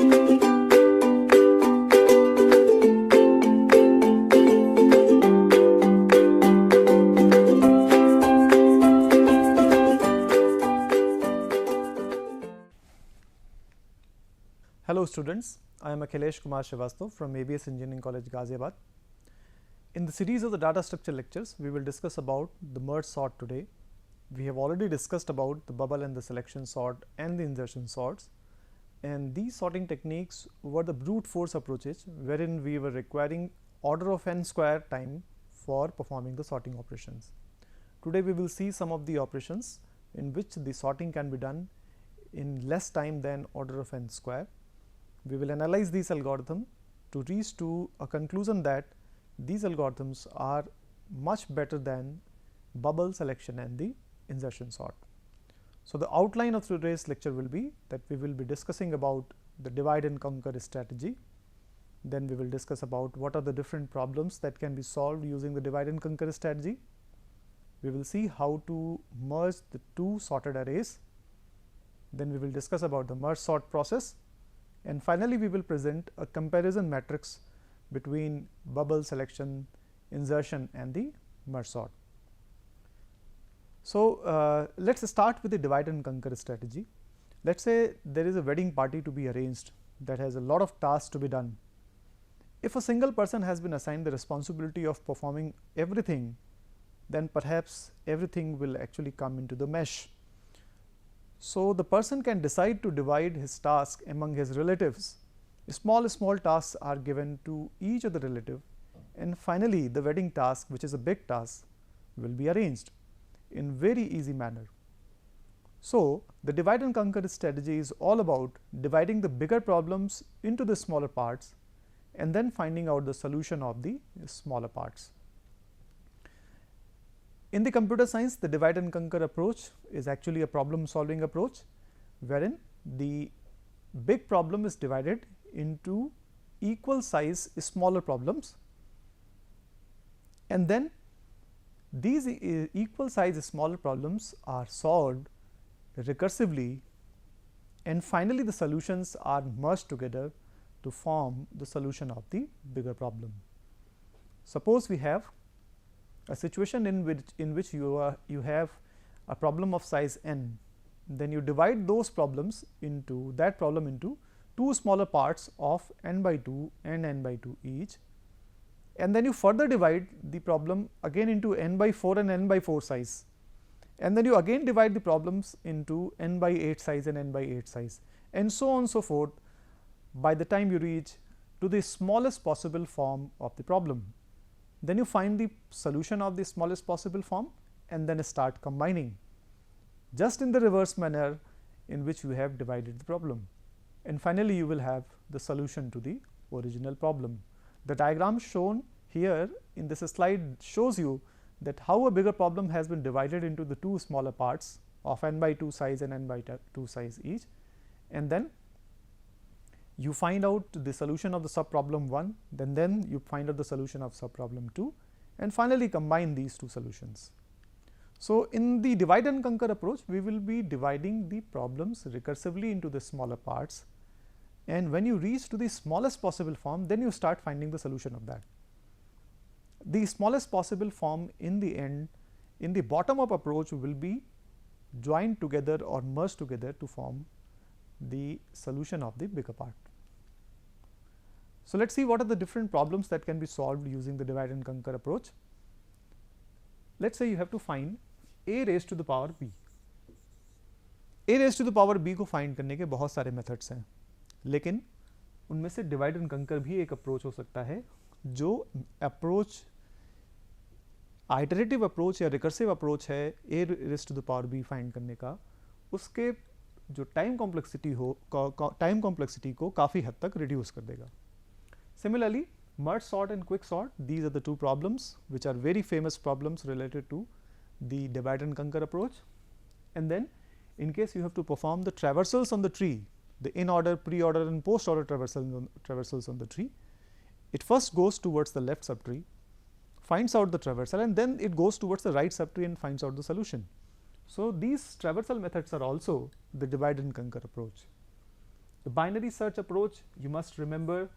Hello students, I am Akhilesh Kumar Srivastava from ABS Engineering College, Ghaziabad. In the series of the data structure lectures, we will discuss about the merge sort today. We have already discussed about the bubble and the selection sort and the insertion sorts, and these sorting techniques were the brute force approaches wherein we were requiring order of n square time for performing the sorting operations. Today we will see some of the operations in which the sorting can be done in less time than order of n square. We will analyze these algorithms to reach to a conclusion that these algorithms are much better than bubble, selection and the insertion sort. So, the outline of today's lecture will be that we will be discussing about the divide and conquer strategy. Then we will discuss about what are the different problems that can be solved using the divide and conquer strategy. We will see how to merge the two sorted arrays. Then we will discuss about the merge sort process. And finally, we will present a comparison matrix between bubble, selection, insertion and the merge sort. So, let us start with the divide and conquer strategy. Let us say there is a wedding party to be arranged that has a lot of tasks to be done. If a single person has been assigned the responsibility of performing everything, then perhaps everything will actually come into the mesh. So, the person can decide to divide his task among his relatives. Small tasks are given to each of the relative, and finally, the wedding task, which is a big task, will be arranged in very easy manner. So, the divide and conquer strategy is all about dividing the bigger problems into the smaller parts and then finding out the solution of the smaller parts. In the computer science, the divide and conquer approach is actually a problem solving approach, wherein the big problem is divided into equal size smaller problems, and then these equal size smaller problems are solved recursively, and finally, the solutions are merged together to form the solution of the bigger problem. Suppose we have a situation in which you have a problem of size n, then you divide those problems into two smaller parts of n by 2 and n by 2 each, and then you further divide the problem again into n by 4 and n by 4 size, and then you again divide the problems into n by 8 size and n by 8 size, and so on and so forth, by the time you reach to the smallest possible form of the problem. Then you find the solution of the smallest possible form and then start combining, just in the reverse manner in which you have divided the problem, and finally, you will have the solution to the original problem. The diagram shown here in this slide shows you that how a bigger problem has been divided into the two smaller parts of n by 2 size and n by 2 size each, and then you find out the solution of the sub problem 1, then you find out the solution of sub problem 2, and finally combine these two solutions. So, in the divide and conquer approach, we will be dividing the problems recursively into the smaller parts, and when you reach to the smallest possible form, then you start finding the solution of that. The smallest possible form in the end, in the bottom up approach, will be joined together or merged together to form the solution of the bigger part. So, let us see what are the different problems that can be solved using the divide and conquer approach. Let us say you have to find a raised to the power b. a raised to the power b को find करने के बहुत सारे methods हैं, लेकिन उनमें से divide and कंकर भी एक अप्रोच हो सकता है, जो अप्रोच आइटरेटिव अप्रोच या रिकर्सिव अप्रोच है a raised to the power b find करने का, उसके जो टाइम कॉम्प्लेक्सिटी को काफ़ी हद तक रिड्यूस कर देगा. Similarly, merge sort and quick sort, these are the two problems which are very famous problems related to the divide and conquer approach. And then in case you have to perform the traversals on the tree, the in order, pre order and post order traversals on the tree, it first goes towards the left subtree, finds out the traversal, and then it goes towards the right subtree and finds out the solution. So, these traversal methods are also the divide and conquer approach. The binary search approach, you must remember,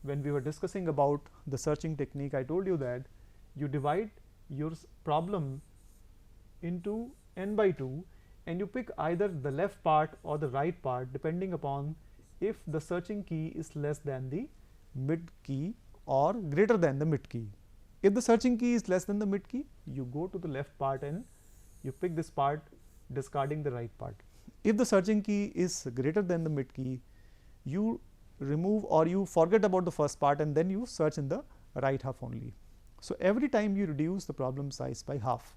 when we were discussing about the searching technique, I told you that you divide your problem into n by 2 and you pick either the left part or the right part depending upon if the searching key is less than the mid key or greater than the mid key. If the searching key is less than the mid key, you go to the left part and you pick this part, discarding the right part. If the searching key is greater than the mid key, you remove or you forget about the first part and then you search in the right half only. So, every time you reduce the problem size by half.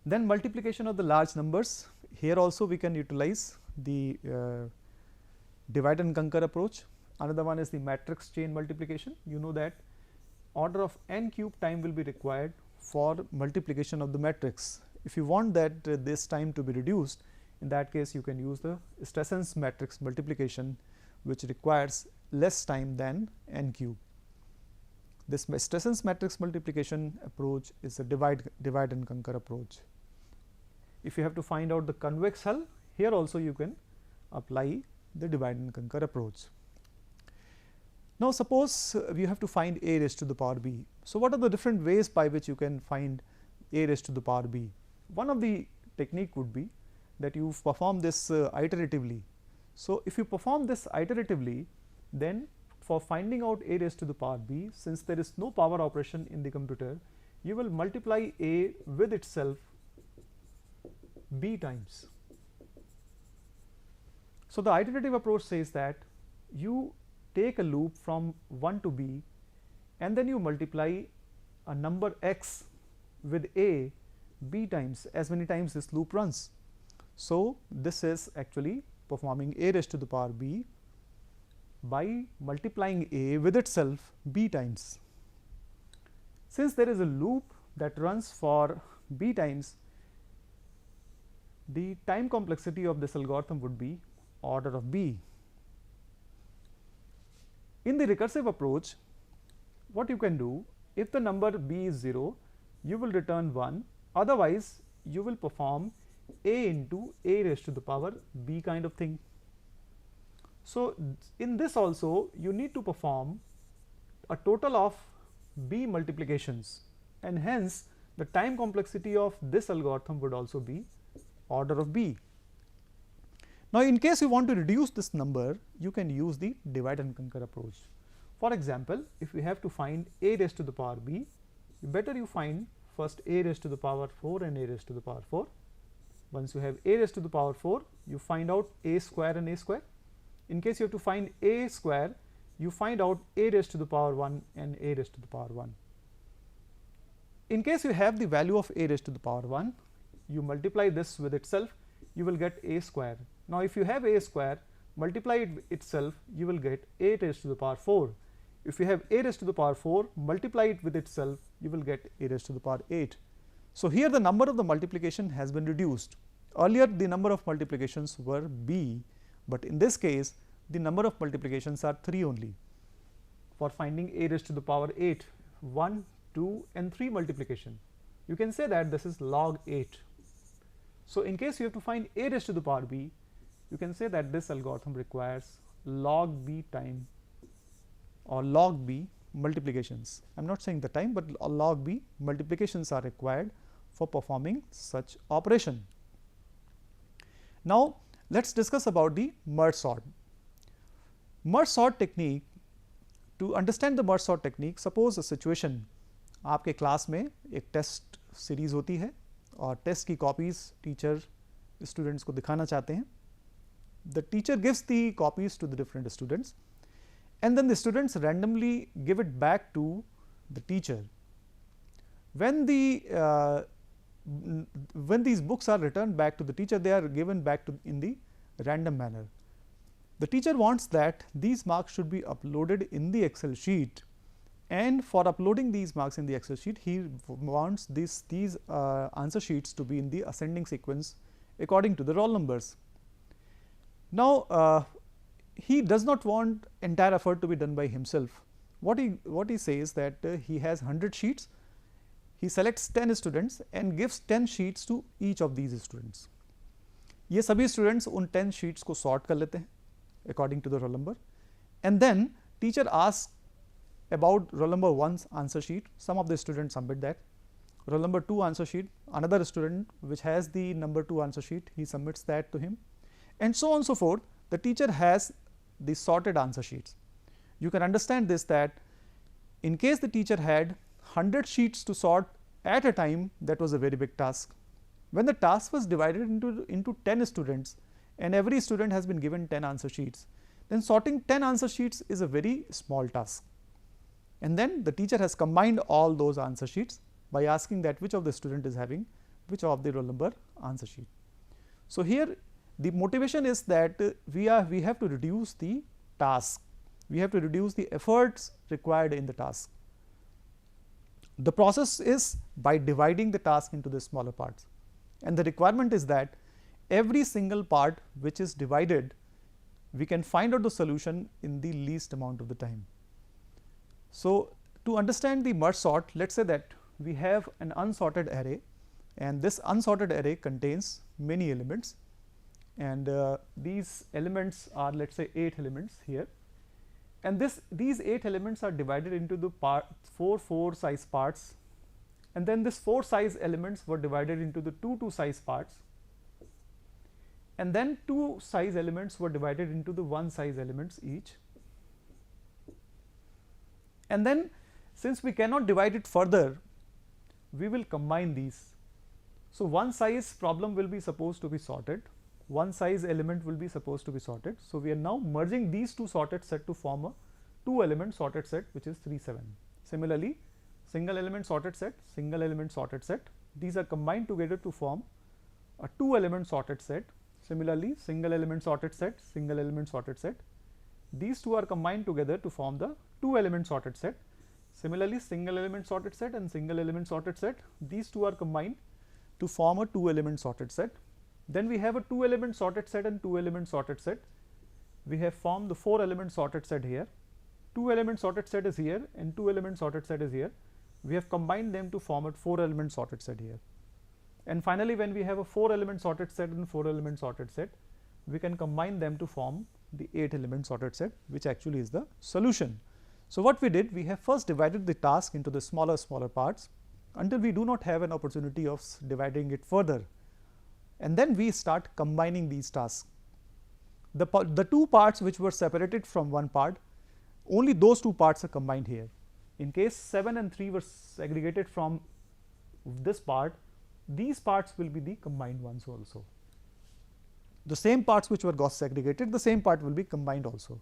Then multiplication of the large numbers, here also we can utilize the divide and conquer approach. Another one is the matrix chain multiplication. You know that order of n cube time will be required for multiplication of the matrix. If you want that this time to be reduced, in that case you can use the Stesson's matrix multiplication, which requires less time than n cube. This Stesson's matrix multiplication approach is a divide and conquer approach. If you have to find out the convex hull, here also you can apply the divide and conquer approach. Now, suppose you have to find a raised to the power b. So, what are the different ways by which you can find a raised to the power b? One of the technique would be that you perform this iteratively. So, if you perform this iteratively, then for finding out a raised to the power b, since there is no power operation in the computer, you will multiply a with itself b times. So, the iterative approach says that you take a loop from 1 to b and then you multiply a number x with a b times as many times this loop runs. So, this is actually performing a raised to the power b by multiplying a with itself b times. Since there is a loop that runs for b times, the time complexity of this algorithm would be order of b. In the recursive approach, what you can do, if the number b is 0, you will return 1, otherwise you will perform a into a raised to the power b kind of thing. So, in this also you need to perform a total of b multiplications, and hence the time complexity of this algorithm would also be order of b. Now, in case you want to reduce this number, you can use the divide and conquer approach. For example, if we have to find a raised to the power b, better you find first a raised to the power 4 and a raised to the power 4. Once you have a raised to the power 4, you find out a square and a square. In case you have to find a square, you find out a raised to the power 1 and a raised to the power 1. In case you have the value of a raised to the power 1, you multiply this with itself, you will get a square. Now, if you have a square, multiply it itself, you will get a raised to the power 4. If you have a raised to the power 4, multiply it with itself, you will get a raised to the power 8. So, here the number of the multiplication has been reduced. Earlier the number of multiplications were b, but in this case the number of multiplications are 3 only. For finding a raised to the power 8, 1, 2 and 3 multiplication, you can say that this is log 8. So, in case you have to find a raised to the power b, you can say that this algorithm requires log b time or log b multiplications. I am not saying the time, but log b multiplications are required for performing such operation. Now, let us discuss about the merge sort. Merge sort technique. To understand the merge sort technique, suppose a situation, आपके class में एक test series होती है और test की copies teacher students को दिखाना चाहते हैं. The teacher gives the copies to the different students and then the students randomly give it back to the teacher. When these books are returned back to the teacher, they are given back to in the random manner. The teacher wants that these marks should be uploaded in the Excel sheet, and for uploading these marks in the Excel sheet, he wants these answer sheets to be in the ascending sequence according to the roll numbers. Now, he does not want entire effort to be done by himself. What he says that he has 100 sheets, he selects 10 students and gives 10 sheets to each of these students. ये सभी students उन 10 sheets को sort कर लेते हैं according to the roll number, and then teacher ask about roll number 1's answer sheet. Some of the students submit that. Roll number 2 answer sheet, another student which has the number 2 answer sheet, he submits that to him, and so on and so forth. The teacher has the sorted answer sheets. You can understand this, that in case the teacher had 100 sheets to sort at a time, that was a very big task. When the task was divided into 10 students and every student has been given 10 answer sheets, then sorting 10 answer sheets is a very small task. And then the teacher has combined all those answer sheets by asking that which of the student is having which of the roll number answer sheet. So here the motivation is that we have to reduce the task, we have to reduce the efforts required in the task. The process is by dividing the task into the smaller parts, and the requirement is that every single part which is divided, we can find out the solution in the least amount of the time. So to understand the merge sort, let us say that we have an unsorted array, and this unsorted array contains many elements, and these elements are, let us say, 8 elements here, and these 8 elements are divided into the four size parts, and then this 4 size elements were divided into the 2 size parts, and then 2 size elements were divided into the 1 size elements each, and then since we cannot divide it further, we will combine these. So one size problem will be supposed to be sorted, one size element will be supposed to be sorted. So we are now merging these two sorted set to form a 2 element sorted set, which is 3, 7. Similarly, single element sorted set, single element sorted set, these are combined together to form a 2 element sorted set. Similarly, single element sorted set, single element sorted set, these two are combined together to form the 2 element sorted set. Similarly, single element sorted set and single element sorted set, these two are combined to form a 2 element sorted set. Then we have a 2 element sorted set and 2 element sorted set. We have formed the 4 element sorted set here. 2 element sorted set is here and 2 element sorted set is here. We have combined them to form a 4 element sorted set here. And finally, when we have a 4 element sorted set and 4 element sorted set, we can combine them to form the 8 element sorted set, which actually is the solution. So what we did, we have first divided the task into the smaller parts until we do not have an opportunity of dividing it further, and then we start combining these tasks. The 2 parts which were separated from one part, only those 2 parts are combined here. In case 7 and 3 were segregated from this part, these parts will be the combined ones also. The same parts which were got segregated, the same part will be combined also.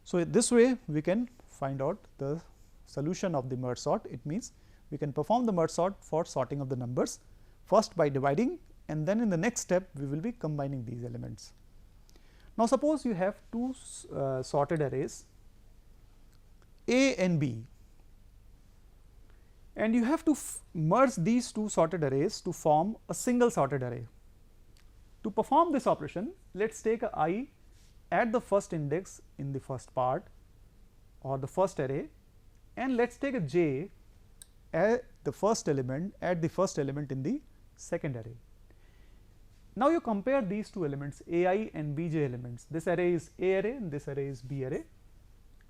So this way we can find out the solution of the merge sort. It means we can perform the merge sort for sorting of the numbers, first by dividing, and then in the next step we will be combining these elements. Now suppose you have 2 sorted arrays A and B, and you have to merge these 2 sorted arrays to form a single sorted array. To perform this operation, let us take a I at the first index in the first part or the first array, and let us take a j at the first element in the second array. Now you compare these 2 elements, ai and bj elements. This array is A array and this array is B array.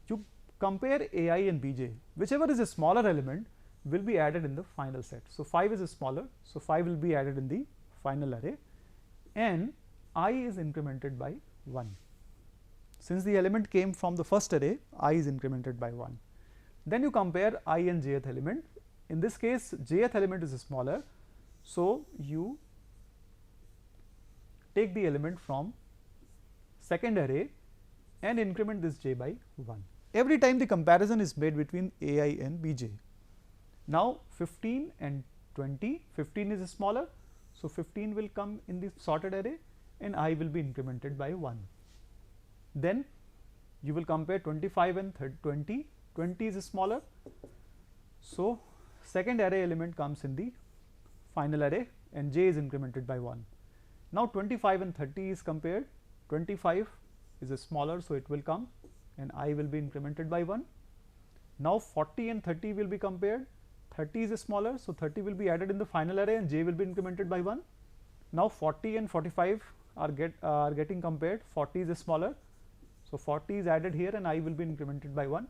You compare ai and bj, whichever is a smaller element will be added in the final set. So 5 is a smaller, so 5 will be added in the final array, and I is incremented by 1. Since the element came from the first array, I is incremented by 1. Then you compare I and jth element. In this case, jth element is smaller, so you take the element from second array and increment this j by 1. Every time the comparison is made between ai and bj. Now 15 and 20, 15 is smaller, so 15 will come in the sorted array and I will be incremented by 1. Then you will compare 25 and 20, 20 is smaller, so second array element comes in the final array and j is incremented by 1. Now 25 and 30 is compared, 25 is smaller, so it will come and I will be incremented by 1. Now 40 and 30 will be compared, 30 is smaller, so 30 will be added in the final array and j will be incremented by 1. Now 40 and 45 are getting compared. 40 is smaller, so 40 is added here and I will be incremented by 1.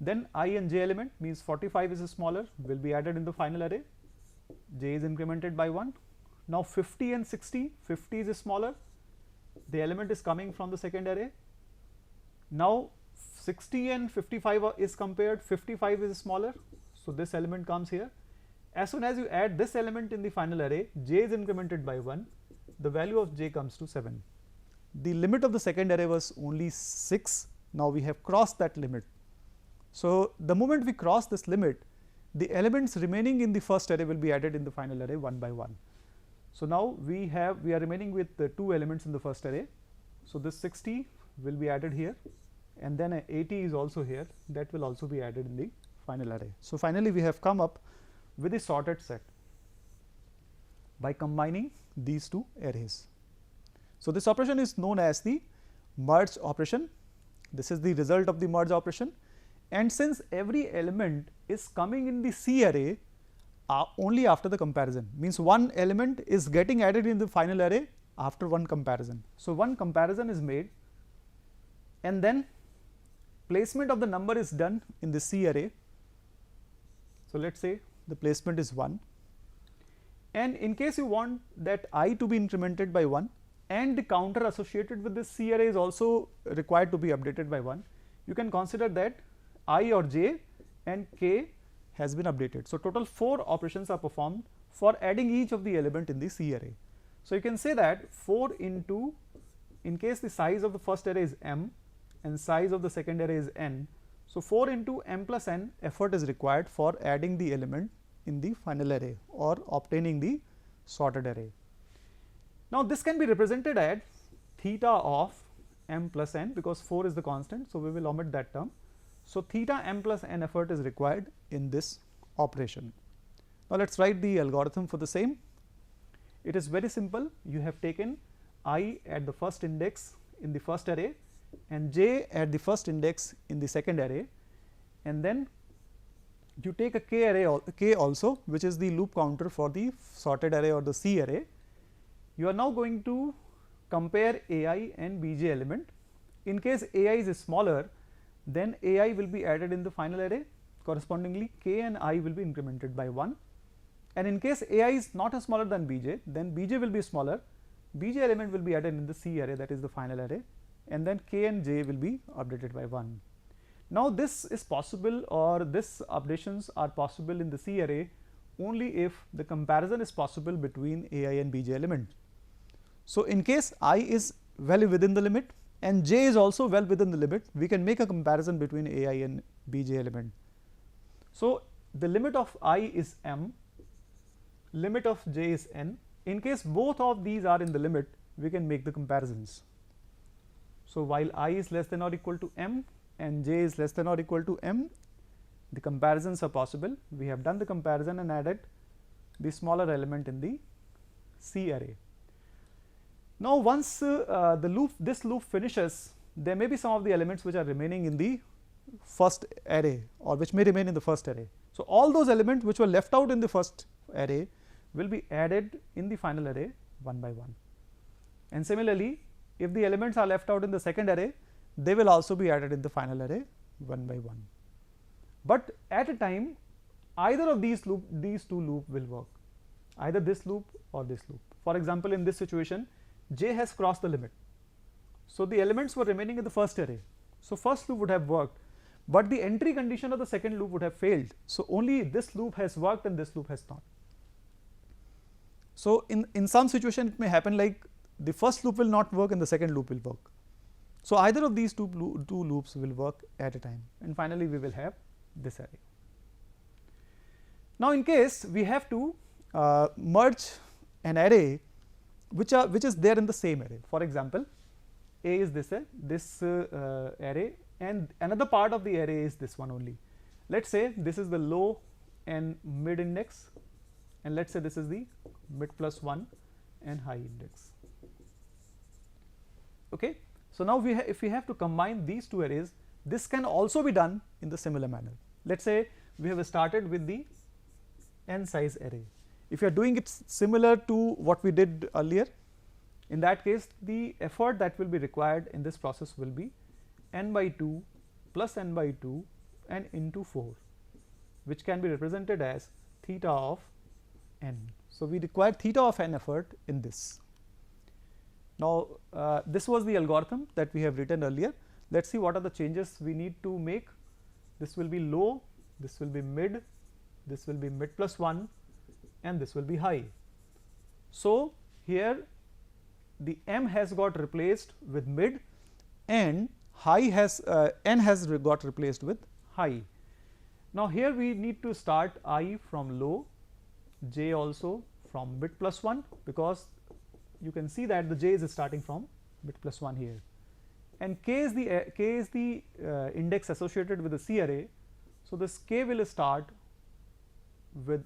Then I and j element means 45 is smaller, will be added in the final array, j is incremented by 1. Now 50 and 60, 50 is smaller, the element is coming from the second array. Now 60 and 55 is compared, 55 is smaller, so this element comes here. As soon as you add this element in the final array, j is incremented by 1, the value of j comes to 7. The limit of the second array was only 6, now we have crossed that limit. So the moment we cross this limit, the elements remaining in the first array will be added in the final array one by one. So now we are remaining with the 2 elements in the first array. So this 60 will be added here, and then 80 is also here, that will also be added in the final array. So finally we have come up with a sorted set by combining these 2 arrays. So this operation is known as the merge operation. This is the result of the merge operation, and since every element is coming in the C array only after the comparison, means one element is getting added in the final array after one comparison. So one comparison is made, and then placement of the number is done in the C array. So let us say the placement is 1, and in case you want that I to be incremented by 1 and the counter associated with this C array is also required to be updated by 1, you can consider that I or j and k has been updated. So total 4 operations are performed for adding each of the element in the C array. So you can say that 4 into, in case the size of the first array is m and size of the second array is n, so 4 into m plus n effort is required for adding the element in the final array or obtaining the sorted array. Now this can be represented as theta of m plus n, because 4 is the constant, so we will omit that term. So theta m plus n effort is required in this operation. Now let us write the algorithm for the same. It is very simple. You have taken I at the first index in the first array and j at the first index in the second array, and then you take a k array k also, which is the loop counter for the sorted array or the C array. You are now going to compare ai and bj element. In case ai is smaller, then ai will be added in the final array, correspondingly k and I will be incremented by 1, and in case ai is not smaller than bj, then bj will be smaller, bj element will be added in the C array, that is the final array, and then k and j will be updated by 1. Now this is possible, or this updations are possible in the C array only if the comparison is possible between ai and bj element. So in case I is well within the limit and j is also well within the limit, we can make a comparison between ai and bj element. So the limit of I is m, limit of j is n. In case both of these are in the limit, we can make the comparisons. So while I is less than or equal to m and j is less than or equal to m, the comparisons are possible. We have done the comparison and added the smaller element in the C array. Now once this loop finishes, there may be some of the elements which are remaining in the first array or which may remain in the first array. So all those elements which were left out in the first array will be added in the final array one by one, and similarly if the elements are left out in the second array, they will also be added in the final array one by one. But at a time, either of these two loop will work, either this loop or this loop. For example, in this situation, j has crossed the limit, so the elements were remaining in the first array, so first loop would have worked, but the entry condition of the second loop would have failed, so only this loop has worked and this loop has not. So in some situation it may happen like the first loop will not work and the second loop will work. So either of these two loops will work at a time, and finally we will have this array. Now in case we have to merge an array which is there in the same array. For example, A is this array, and another part of the array is this one only. Let us say this is the low and mid index, and let us say this is the mid plus 1 and high index. Okay. So now if we have to combine these two arrays, this can also be done in the similar manner. Let us say we have started with the n size array. If you are doing it similar to what we did earlier, In that case, the effort that will be required in this process will be n by 2 plus n by 2 and into 4, which can be represented as theta of n. So, we require theta of n effort in this. Now, this was the algorithm that we have written earlier. Let us see what are the changes we need to make. This will be low, this will be mid, this will be mid plus 1, and this will be high. So, here the m has got replaced with mid and high has n has got replaced with high. Now, here we need to start I from low, j also from mid plus 1, because you can see that the j is starting from mid plus 1 here, and k is the index associated with the C array. So, this k will start with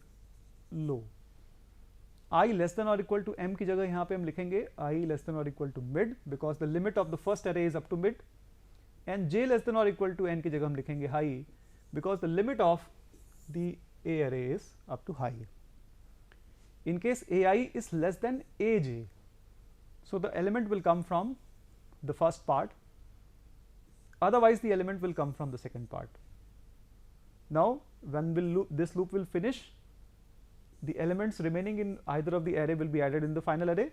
low. I less than or equal to m की जगह यहाँ पे हम लिखेंगे I less than or equal to mid, because the limit of the first array is up to mid, and j less than or equal to n की जगह हम लिखेंगे high, because the limit of the A array is up to high. In case ai is less than aj, so the element will come from the first part, otherwise the element will come from the second part. Now, when this loop will finish, the elements remaining in either of the array will be added in the final array.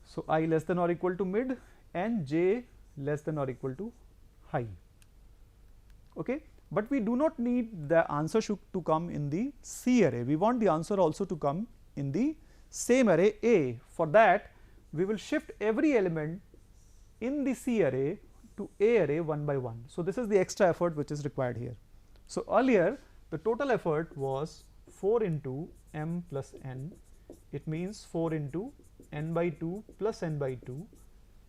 So, I less than or equal to mid and j less than or equal to high. Okay. But we do not need the answer to come in the C array, we want the answer also to come in the same array A. For that, we will shift every element in the C array to A array one by one. So, this is the extra effort which is required here. So, earlier the total effort was 4 into m plus n, it means 4 into n by 2 plus n by 2,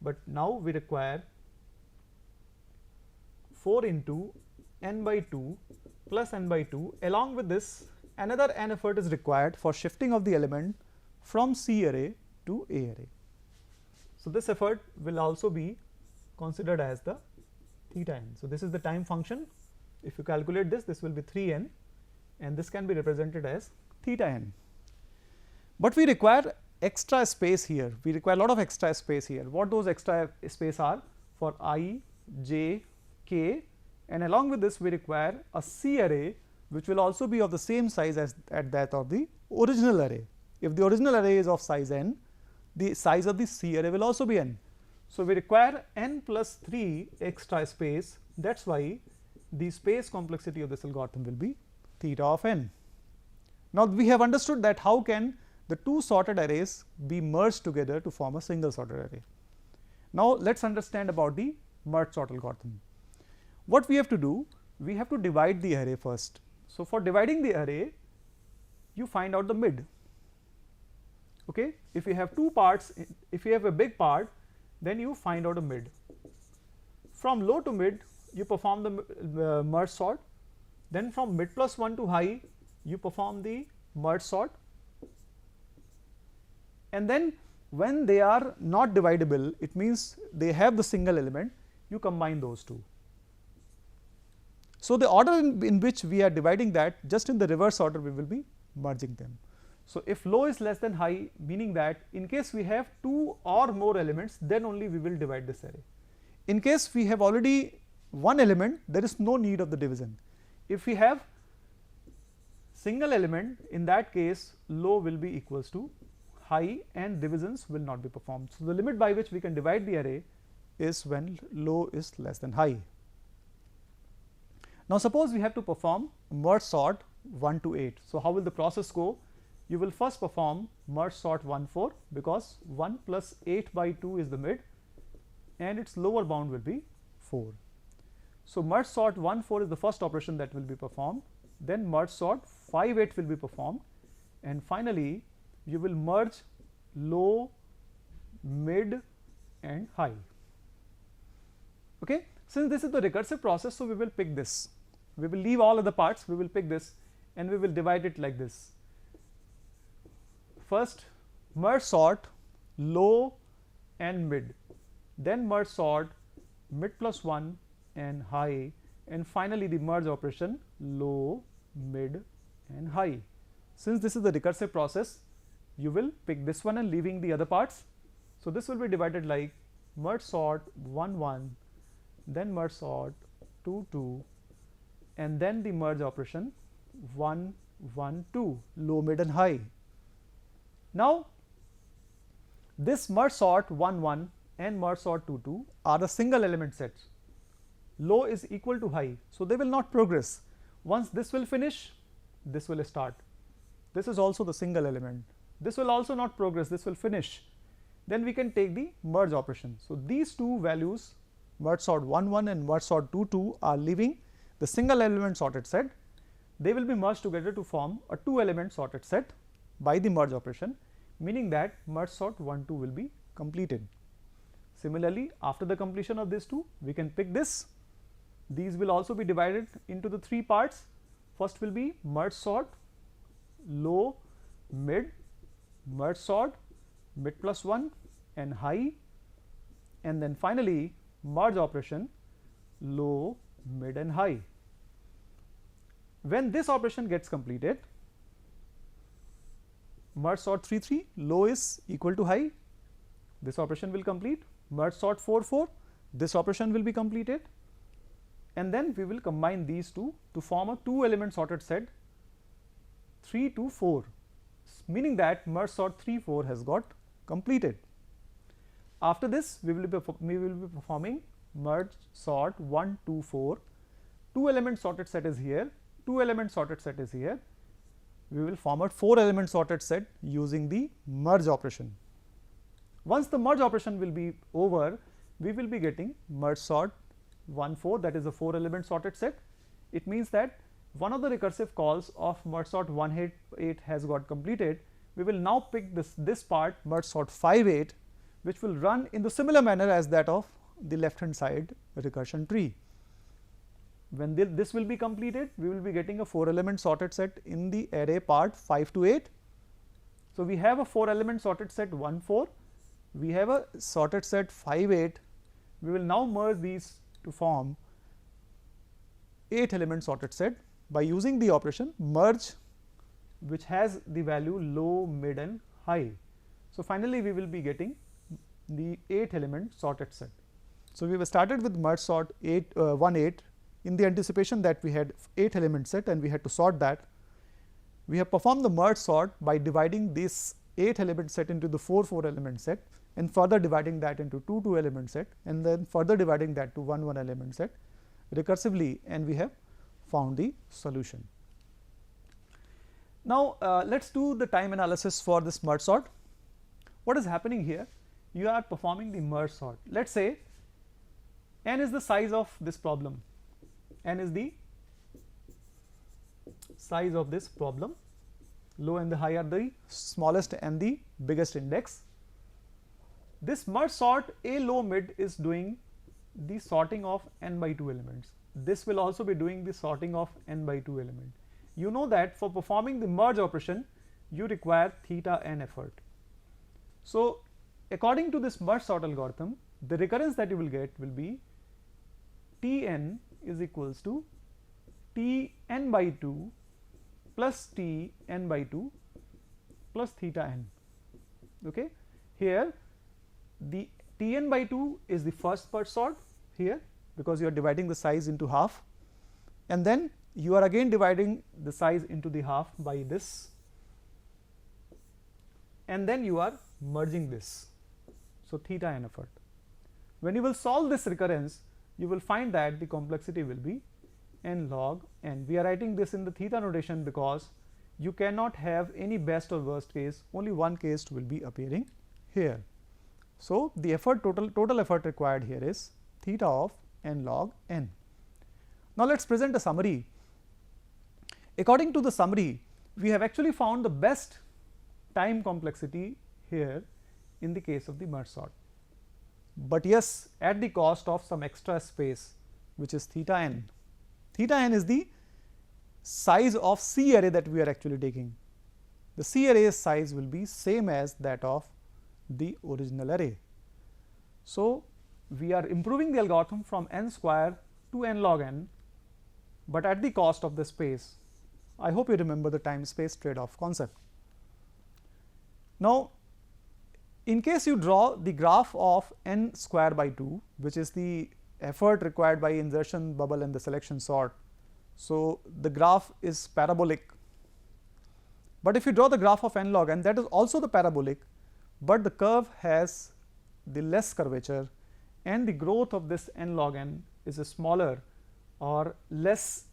but now we require 4 into n by 2 plus n by 2. Along with this, another n effort is required for shifting of the element from C array to A array. So, this effort will also be considered as the theta n. So, this is the time function. If you calculate this, this will be 3n, and this can be represented as theta n. But we require extra space here, we require a lot of extra space here. What those extra space are? For I, j, k, and along with this we require a C array which will also be of the same size as that of the original array. If the original array is of size n, the size of the C array will also be n. So, we require n plus 3 extra space, that is why the space complexity of this algorithm will be theta of n. Now, we have understood that how can the two sorted arrays be merged together to form a single sorted array. Now, let us understand about the merge sort algorithm. What we have to do? We have to divide the array first. So, for dividing the array, you find out the mid. Okay? If you have two parts, if you have a big part, then you find out a mid. From low to mid, you perform the merge sort. Then from mid plus 1 to high, you perform the merge sort. And then when they are not divisible, it means they have the single element, you combine those two. So, the order in which we are dividing that, just in the reverse order we will be merging them. So, if low is less than high, meaning that in case we have 2 or more elements, then only we will divide this array. In case we have already one element, there is no need of the division. If we have single element, in that case low will be equals to high and divisions will not be performed. So, the limit by which we can divide the array is when low is less than high. Now, suppose we have to perform merge sort 1 to 8. So, how will the process go? You will first perform merge sort 1 4, because 1 plus 8 by 2 is the mid and its lower bound will be 4. So, merge sort 1 4 is the first operation that will be performed, then merge sort 5 8 will be performed, and finally, you will merge low, mid and high. Okay? Since this is the recursive process, so we will pick this. We will leave all other parts, we will pick this and we will divide it like this. First merge sort low and mid, then merge sort mid plus 1 and high, and finally the merge operation low, mid and high. Since this is the recursive process, you will pick this one and leaving the other parts. So this will be divided like merge sort 1 1, then merge sort 2 2, and then the merge operation 1 1 2, low, mid and high. Now this merge sort 1 1 and merge sort 2 2 are the single element sets. Low is equal to high, so they will not progress. Once this will finish, this will start. This is also the single element. This will also not progress, this will finish. Then we can take the merge operation. So these two values, merge sort 1 1 and merge sort 2 2, are leaving the single element sorted set. They will be merged together to form a 2 element sorted set by the merge operation, meaning that merge sort 1 2 will be completed. Similarly, after the completion of these two, we can pick this. These will also be divided into the 3 parts. First will be merge sort low, mid, merge sort mid plus 1 and high, and then finally merge operation low, mid and high. When this operation gets completed, merge sort 3 3, low is equal to high, this operation will complete. Merge sort 4 4, this operation will be completed, and then we will combine these two to form a 2 element sorted set 3 2 4, meaning that merge sort 3 4 has got completed. After this, we will be performing merge sort 1 2 4. 2 element sorted set is here, 2 element sorted set is here. We will form a 4 element sorted set using the merge operation. Once the merge operation will be over, we will be getting merge sort 1 4, that is a 4 element sorted set. It means that one of the recursive calls of merge sort 1 8 has got completed. We will now pick this part merge sort 5 8, which will run in the similar manner as that of the left hand side recursion tree. When this will be completed, we will be getting a 4 element sorted set in the array part 5 to 8. So we have a 4 element sorted set 1 4, we have a sorted set 5 8. We will now merge these to form 8 element sorted set by using the operation merge, which has the value low, mid and high. So finally we will be getting the 8 element sorted set. So we have started with merge sort 1 8 in the anticipation that we had 8 element set and we had to sort that. We have performed the merge sort by dividing this 8 element set into the 4 4 element set, and further dividing that into 2 2 element set, and then further dividing that to 1 1 element set recursively, and we have found the solution. Now let us do the time analysis for this merge sort. What is happening here? You are performing the merge sort. Let us say n is the size of this problem, n is the size of this problem, low and the high are the smallest and the biggest index. This merge sort a low mid is doing the sorting of n by 2 elements. This will also be doing the sorting of n by 2 element. You know that for performing the merge operation, you require theta n effort. So according to this merge sort algorithm, the recurrence that you will get will be Tn is equals to Tn by 2 plus Tn by 2 plus theta n. Okay, here the Tn by 2 is the first merge sort here, because you are dividing the size into half, and then you are again dividing the size into the half by this, and then you are merging this. So theta n effort. When you will solve this recurrence, you will find that the complexity will be n log n. We are writing this in the theta notation because you cannot have any best or worst case, only one case will be appearing here. So the effort total effort required here is theta of n log n. Now let us present a summary. According to the summary, we have actually found the best time complexity here in the case of the merge sort, but yes, at the cost of some extra space, which is theta n. Theta n is the size of C array that we are actually taking. The C array's size will be same as that of the original array. So we are improving the algorithm from n square to n log n, but at the cost of the space. I hope you remember the time space trade off concept. Now, in case you draw the graph of n square by 2, which is the effort required by insertion bubble and the selection sort. So, the graph is parabolic, but if you draw the graph of n log n, that is also the parabolic, but the curve has the less curvature and the growth of this n log n is a smaller or less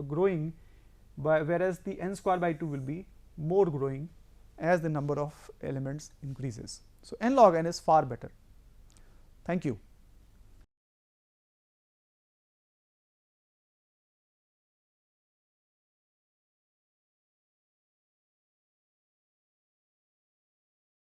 growing, whereas the n square by 2 will be more growing as the number of elements increases. So, n log n is far better. Thank you.